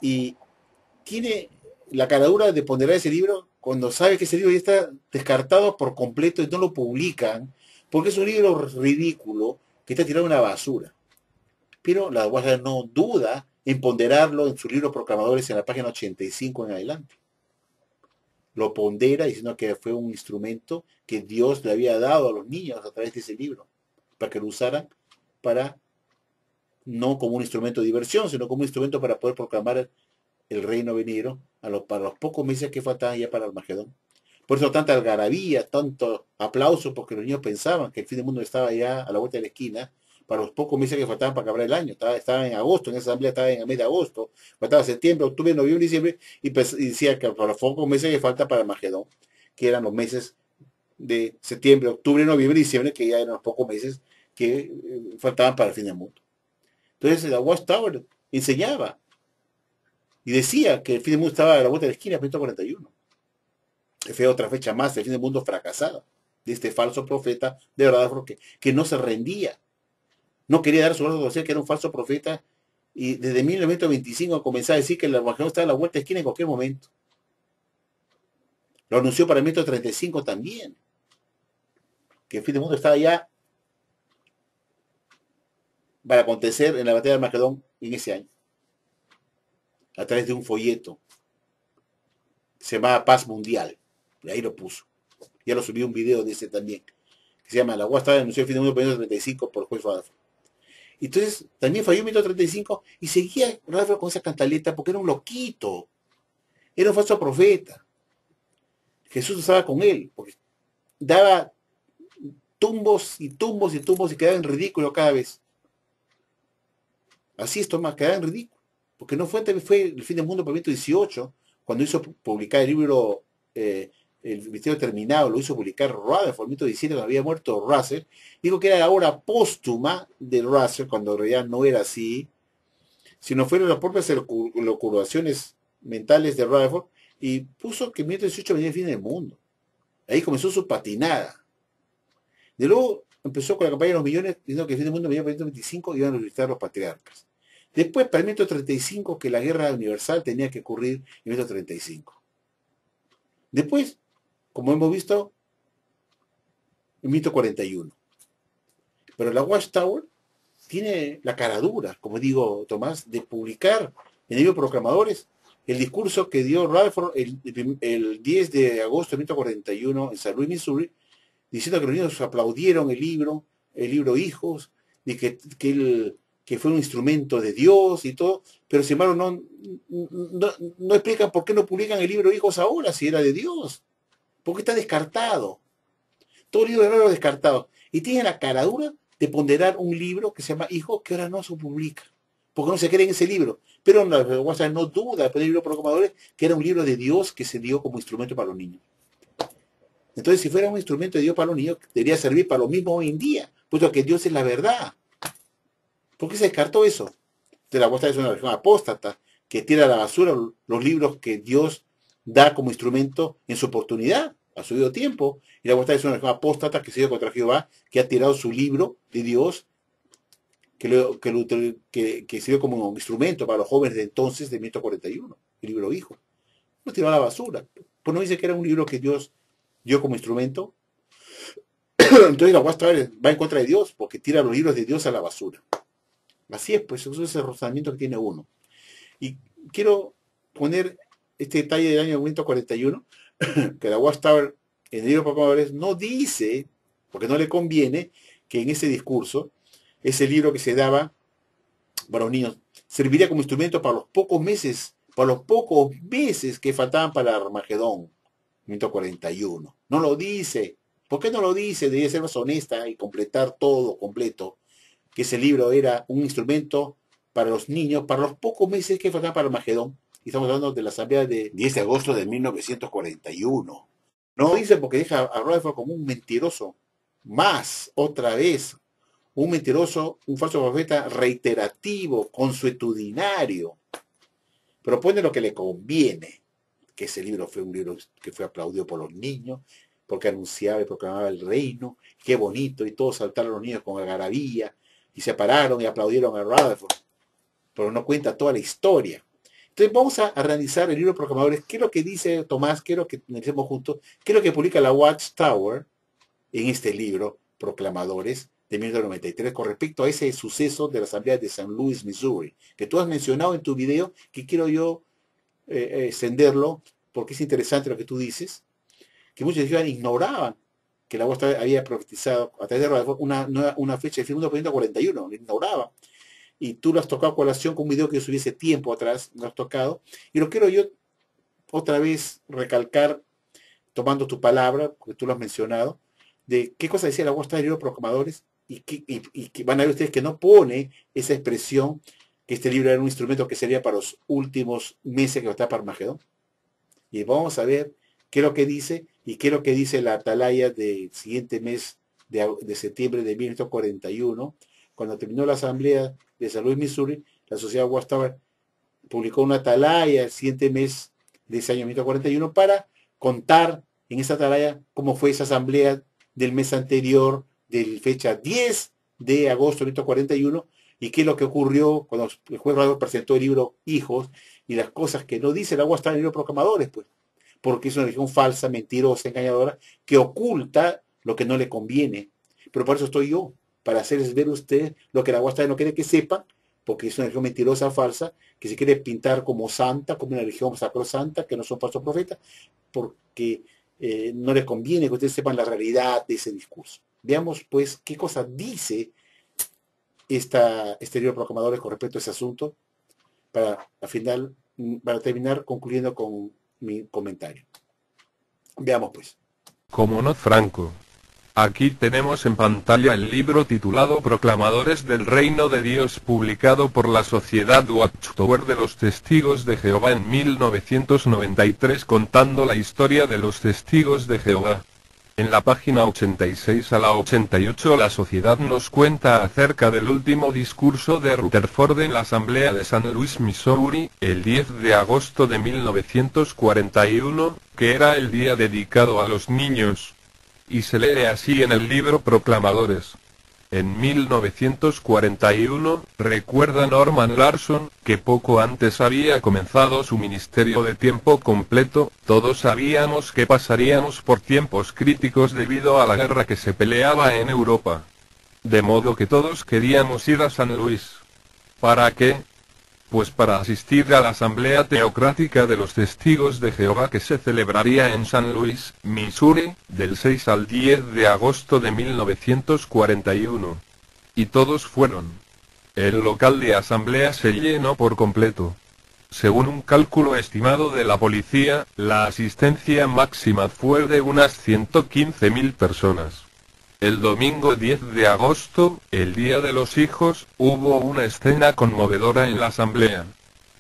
Y tiene la caradura de ponderar ese libro cuando sabe que ese libro ya está descartado por completo y no lo publican, porque es un libro ridículo que está tirado en una basura. Pero la Watchtower no duda en ponderarlo en su libro Proclamadores en la página 85 en adelante. Lo pondera diciendo que fue un instrumento que Dios le había dado a los niños a través de ese libro, para que lo usaran para, no como un instrumento de diversión, sino como un instrumento para poder proclamar el reino venidero para los pocos meses que faltaban ya para Armagedón. Por eso tanta algarabía, tanto aplauso, porque los niños pensaban que el fin del mundo estaba ya a la vuelta de la esquina, para los pocos meses que faltaban para acabar el año. Estaba en agosto, en esa asamblea estaba en el mes de agosto, faltaba septiembre, octubre, noviembre, diciembre, y decía que para los pocos meses que faltan para Armagedón, que eran los meses de septiembre, octubre, noviembre, diciembre, que ya eran los pocos meses que faltaban para el fin del mundo. Entonces la Watchtower enseñaba y decía que el fin del mundo estaba a la vuelta de la esquina, 1941. Fue otra fecha más, el fin del mundo fracasado, de este falso profeta de verdad que no se rendía. No quería dar su brazo a torcer, que era un falso profeta, y desde 1925 comenzó a decir que el Armagedón estaba a la vuelta de esquina en cualquier momento. Lo anunció para 1935 también, que el fin del mundo estaba ya para acontecer en la batalla de Armagedón en ese año, a través de un folleto que se llamaba Paz Mundial, y ahí lo puso. Ya lo subí un video de ese también, que se llama La Watchtower anunció el fin del mundo en 1935 por el juez Radford. Entonces, también falló en 1935 y seguía Radford con esa cantaleta porque era un loquito, era un falso profeta. Jesús estaba con él, porque daba tumbos y tumbos y tumbos y quedaba en ridículo cada vez. Así es, Tomás, quedaba en ridículo. Porque no fue el fin del mundo por 18, cuando hizo publicar el libro El Misterio Terminado, lo hizo publicar Rutherford, 1917, cuando había muerto Russell. Dijo que era la obra póstuma de Russell, cuando en realidad no era así, sino fueron las propias locuraciones mentales de Rutherford, y puso que en 1918 venía el fin del mundo. Ahí comenzó su patinada. De luego empezó con la campaña de los millones, diciendo que el fin del mundo venía para 1925 y iban a visitar los patriarcas. Después, para el 1935, que la guerra universal tenía que ocurrir en 1935. Después, como hemos visto, en 1941. Pero la Watchtower tiene la caradura, como digo, Tomás, de publicar en el libro Proclamadores el discurso que dio Rutherford el 10 de agosto de 1941 en San Luis, Missouri, diciendo que los niños aplaudieron el libro Hijos, y que fue un instrumento de Dios y todo, pero sin embargo no explican por qué no publican el libro Hijos ahora, si era de Dios. Porque está descartado. Todo el libro de Rutherford descartado. Y tiene la caradura de ponderar un libro que se llama Hijos, que ahora no se publica, porque no se cree en ese libro. Pero la Watchtower no duda de poner el libro Proclamadores, que era un libro de Dios que se dio como instrumento para los niños. Entonces, si fuera un instrumento de Dios para los niños, debería servir para lo mismo hoy en día, puesto que Dios es la verdad. ¿Por qué se descartó eso? Entonces, la Watchtower es una religión apóstata que tira a la basura los libros que Dios da como instrumento en su oportunidad, a su debido tiempo. Y la Watchtower es una religión apóstata que se dio contra Jehová, que ha tirado su libro de Dios, que sirvió como un instrumento para los jóvenes de entonces, de 1941, el libro Hijo. Lo tiró a la basura. Pues no dice que era un libro que Dios dio como instrumento. Entonces la Watchtower va en contra de Dios, porque tira los libros de Dios a la basura. Así es, pues eso es el razonamiento que tiene uno. Y quiero poner este detalle del año 1941, que la Watchtower en el libro Proclamadores no dice, porque no le conviene, que en ese discurso, ese libro que se daba para los niños, serviría como instrumento para los pocos meses por los pocos meses que faltaban para Armagedón, 1941. No lo dice. ¿Por qué no lo dice? Debe ser más honesta y completar todo completo, que ese libro era un instrumento para los niños, para los pocos meses que faltaban para Armagedón. Y estamos hablando de la asamblea de 10 de agosto de 1941. No dice porque deja a Rutherford como un mentiroso. Más, otra vez, un mentiroso, un falso profeta reiterativo, consuetudinario. Propone lo que le conviene, que ese libro fue un libro que fue aplaudido por los niños, porque anunciaba y proclamaba el reino, qué bonito, y todos saltaron los niños con algarabía, y se pararon y aplaudieron a Rutherford, pero no cuenta toda la historia. Entonces vamos a analizar el libro de Proclamadores, qué es lo que dice Tomás, qué es lo que analicemos juntos, qué es lo que publica la Watchtower en este libro, Proclamadores, de 1993, con respecto a ese suceso de la Asamblea de San Luis, Missouri, que tú has mencionado en tu video, que quiero yo extenderlo, porque es interesante lo que tú dices, que muchos ignoraban que la Watchtower había profetizado a través de una fecha de 1941, lo ignoraban. Y tú lo has tocado a colación con un video que yo subí hace tiempo atrás, lo has tocado, y lo quiero yo otra vez recalcar, tomando tu palabra, porque tú lo has mencionado, de qué cosa decía la Watchtower de los Proclamadores, y que van a ver ustedes que no pone esa expresión que este libro era un instrumento que sería para los últimos meses que va a estar para Armagedón. Y vamos a ver qué es lo que dice, y qué es lo que dice la atalaya del siguiente mes de septiembre de 1941, cuando terminó la asamblea de San Luis, Missouri, la sociedad Watchtower publicó una atalaya el siguiente mes de ese año 1941 para contar en esa atalaya cómo fue esa asamblea del mes anterior, de fecha 10 de agosto de 1941, y qué es lo que ocurrió cuando el juez Rutherford presentó el libro Hijos, y las cosas que no dice la Watchtower en el libro Proclamadores, pues, porque es una religión falsa, mentirosa, engañadora, que oculta lo que no le conviene. Pero por eso estoy yo, para hacerles ver a ustedes lo que la Watchtower no quiere que sepan, porque es una religión mentirosa, falsa, que se quiere pintar como santa, como una religión sacrosanta, que no son falsos profetas, porque no les conviene que ustedes sepan la realidad de ese discurso. Veamos, pues, qué cosa dice este libro Proclamadores con respecto a ese asunto, para terminar concluyendo con mi comentario. Veamos, pues. Como no, Franco. Aquí tenemos en pantalla el libro titulado Proclamadores del Reino de Dios, publicado por la Sociedad Watchtower de los Testigos de Jehová en 1993, contando la historia de los Testigos de Jehová. En la página 86 a la 88 la sociedad nos cuenta acerca del último discurso de Rutherford en la Asamblea de San Luis, Missouri, el 10 de agosto de 1941, que era el día dedicado a los niños. Y se lee así en el libro Proclamadores. En 1941, recuerda Norman Larson, que poco antes había comenzado su ministerio de tiempo completo, todos sabíamos que pasaríamos por tiempos críticos debido a la guerra que se peleaba en Europa. De modo que todos queríamos ir a San Luis. ¿Para qué? Pues para asistir a la Asamblea Teocrática de los Testigos de Jehová que se celebraría en San Luis, Missouri, del 6 al 10 de agosto de 1941. Y todos fueron. El local de asamblea se llenó por completo. Según un cálculo estimado de la policía, la asistencia máxima fue de unas 115.000 personas. El domingo 10 de agosto, el Día de los Hijos, hubo una escena conmovedora en la asamblea.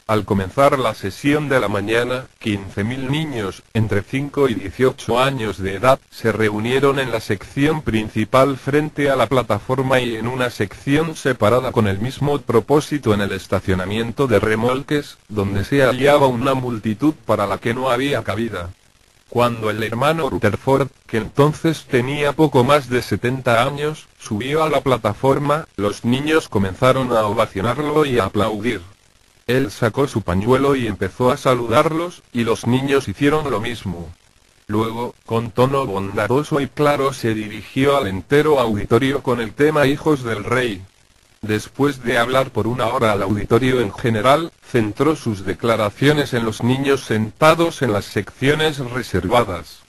Al comenzar la sesión de la mañana, 15.000 niños, entre 5 y 18 años de edad, se reunieron en la sección principal frente a la plataforma y en una sección separada con el mismo propósito en el estacionamiento de remolques, donde se hallaba una multitud para la que no había cabida. Cuando el hermano Rutherford, que entonces tenía poco más de 70 años, subió a la plataforma, los niños comenzaron a ovacionarlo y a aplaudir. Él sacó su pañuelo y empezó a saludarlos, y los niños hicieron lo mismo. Luego, con tono bondadoso y claro, se dirigió al entero auditorio con el tema Hijos del Rey. Después de hablar por una hora al auditorio en general, centró sus declaraciones en los niños sentados en las secciones reservadas.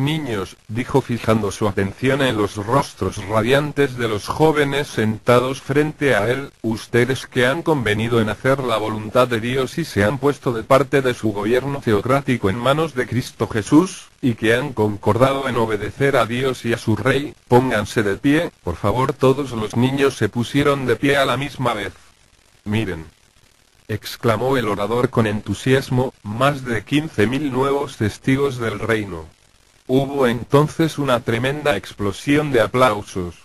Niños, dijo fijando su atención en los rostros radiantes de los jóvenes sentados frente a él, ustedes que han convenido en hacer la voluntad de Dios y se han puesto de parte de su gobierno teocrático en manos de Cristo Jesús, y que han concordado en obedecer a Dios y a su Rey, pónganse de pie, por favor. Todos los niños se pusieron de pie a la misma vez. Miren, exclamó el orador con entusiasmo, más de 15.000 nuevos testigos del reino. Hubo entonces una tremenda explosión de aplausos.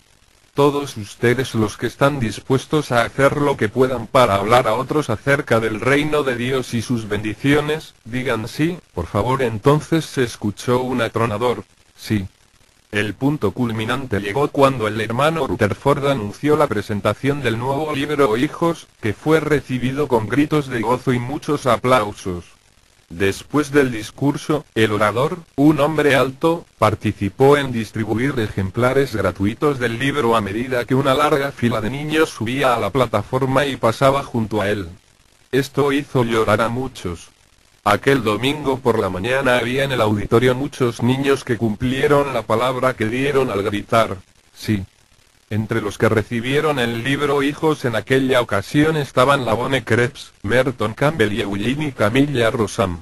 Todos ustedes los que están dispuestos a hacer lo que puedan para hablar a otros acerca del reino de Dios y sus bendiciones, digan sí, por favor. Entonces se escuchó un atronador sí. El punto culminante llegó cuando el hermano Rutherford anunció la presentación del nuevo libro Hijos, que fue recibido con gritos de gozo y muchos aplausos. Después del discurso, el orador, un hombre alto, participó en distribuir ejemplares gratuitos del libro a medida que una larga fila de niños subía a la plataforma y pasaba junto a él. Esto hizo llorar a muchos. Aquel domingo por la mañana había en el auditorio muchos niños que cumplieron la palabra que dieron al gritar sí. Entre los que recibieron el libro Hijos en aquella ocasión estaban Lavone Krebs, Merton Campbell y Eugenie Camilla Rossam.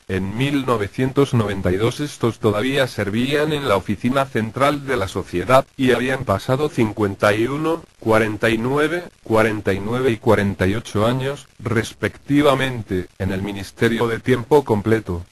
En 1992 estos todavía servían en la oficina central de la sociedad, y habían pasado 51, 49, 49 y 48 años, respectivamente, en el ministerio de tiempo completo.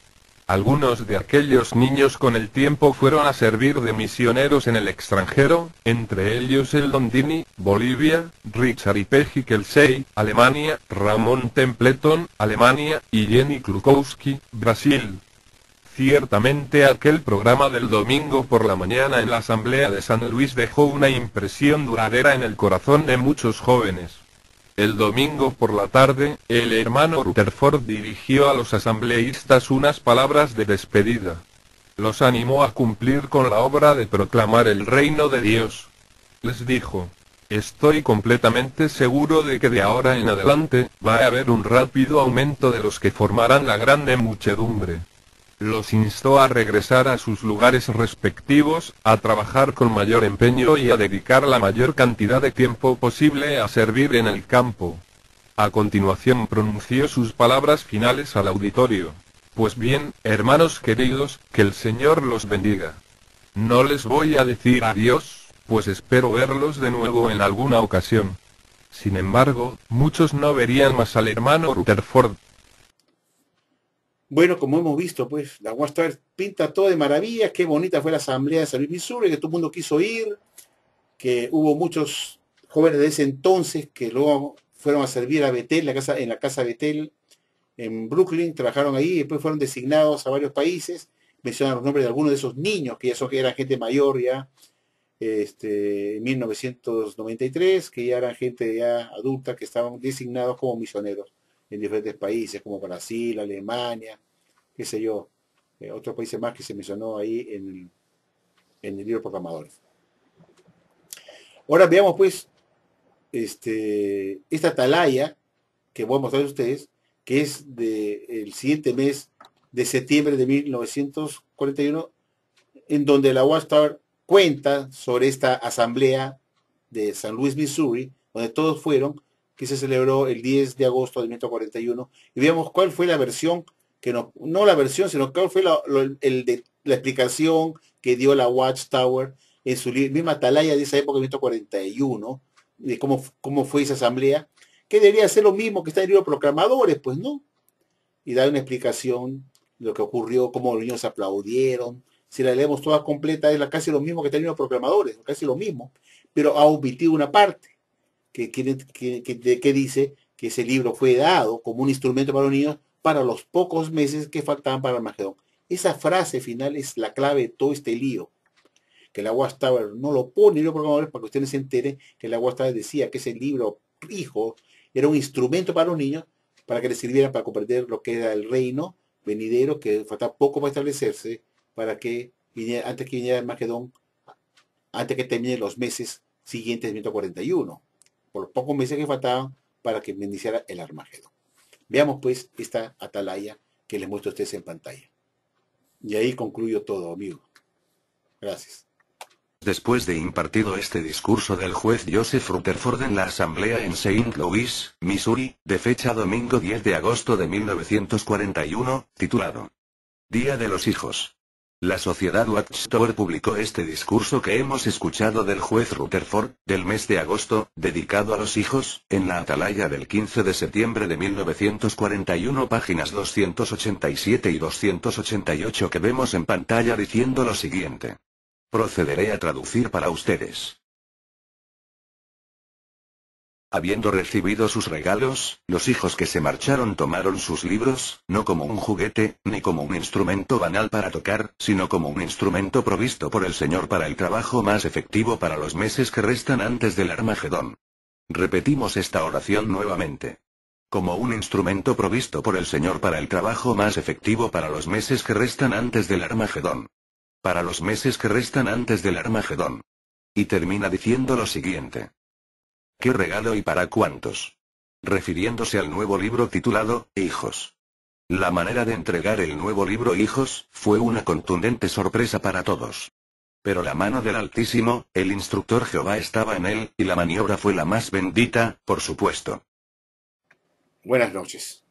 Algunos de aquellos niños con el tiempo fueron a servir de misioneros en el extranjero, entre ellos Eldon Dini, Bolivia, Richard y Peggy Kelsey, Alemania, Ramón Templeton, Alemania, y Jenny Klukowski, Brasil. Ciertamente aquel programa del domingo por la mañana en la Asamblea de San Luis dejó una impresión duradera en el corazón de muchos jóvenes. El domingo por la tarde, el hermano Rutherford dirigió a los asambleístas unas palabras de despedida. Los animó a cumplir con la obra de proclamar el reino de Dios. Les dijo: estoy completamente seguro de que de ahora en adelante, va a haber un rápido aumento de los que formarán la grande muchedumbre. Los instó a regresar a sus lugares respectivos, a trabajar con mayor empeño y a dedicar la mayor cantidad de tiempo posible a servir en el campo. A continuación pronunció sus palabras finales al auditorio. Pues bien, hermanos queridos, que el Señor los bendiga. No les voy a decir adiós, pues espero verlos de nuevo en alguna ocasión. Sin embargo, muchos no verían más al hermano Rutherford. Bueno, como hemos visto, pues, la Watchtower pinta todo de maravilla. Qué bonita fue la asamblea de San Luis, Missouri, que todo el mundo quiso ir, que hubo muchos jóvenes de ese entonces que luego fueron a servir a Bethel, en la casa Bethel, en Brooklyn, trabajaron ahí, y después fueron designados a varios países. Mencionan los nombres de algunos de esos niños, que ya son, que eran gente mayor ya, en 1993, que ya eran gente ya adulta, que estaban designados como misioneros en diferentes países, como Brasil, Alemania, qué sé yo, otros países más que se mencionó ahí en el libro Proclamadores. Ahora veamos pues esta atalaya que voy a mostrar a ustedes, que es del siguiente mes de septiembre de 1941, en donde la Watchtower cuenta sobre esta asamblea de San Luis, Missouri, donde todos fueron, que se celebró el 10 de agosto de 1941, y veamos cuál fue la versión, que no la versión, sino cuál fue la explicación que dio la Watchtower en su misma atalaya de esa época de 1941, de cómo fue esa asamblea, que debería ser lo mismo que está en el libro Proclamadores, pues no, y dar una explicación de lo que ocurrió, cómo los niños aplaudieron. Si la leemos toda completa, es casi lo mismo que está en el libro Proclamadores, casi lo mismo, pero ha omitido una parte que dice que ese libro fue dado como un instrumento para los niños para los pocos meses que faltaban para el Armagedón. Esa frase final es la clave de todo este lío, que la Watchtower no lo pone en el libro Proclamadores para que ustedes se enteren que la Watchtower decía que ese libro hijo era un instrumento para los niños, para que les sirviera para comprender lo que era el reino venidero, que faltaba poco para establecerse, para que antes que viniera el Armagedón, antes que terminen los meses siguientes de 1941, por los pocos meses que faltaban para que iniciara el Armagedón. Veamos pues esta atalaya que les muestro a ustedes en pantalla. Y ahí concluyo todo, amigos. Gracias. Después de impartido este discurso del juez Joseph Rutherford en la asamblea en Saint Louis, Missouri, de fecha domingo 10 de agosto de 1941, titulado Día de los Hijos. La sociedad Watchtower publicó este discurso que hemos escuchado del juez Rutherford, del mes de agosto, dedicado a los hijos, en la atalaya del 15 de septiembre de 1941, páginas 287 y 288 que vemos en pantalla, diciendo lo siguiente. Procederé a traducir para ustedes. Habiendo recibido sus regalos, los hijos que se marcharon tomaron sus libros, no como un juguete, ni como un instrumento banal para tocar, sino como un instrumento provisto por el Señor para el trabajo más efectivo para los meses que restan antes del Armagedón. Repetimos esta oración nuevamente. Como un instrumento provisto por el Señor para el trabajo más efectivo para los meses que restan antes del Armagedón. Para los meses que restan antes del Armagedón. Y termina diciendo lo siguiente. ¿Qué regalo y para cuántos? Refiriéndose al nuevo libro titulado, Hijos. La manera de entregar el nuevo libro Hijos, fue una contundente sorpresa para todos. Pero la mano del Altísimo, el instructor Jehová estaba en él, y la maniobra fue la más bendita, por supuesto. Buenas noches.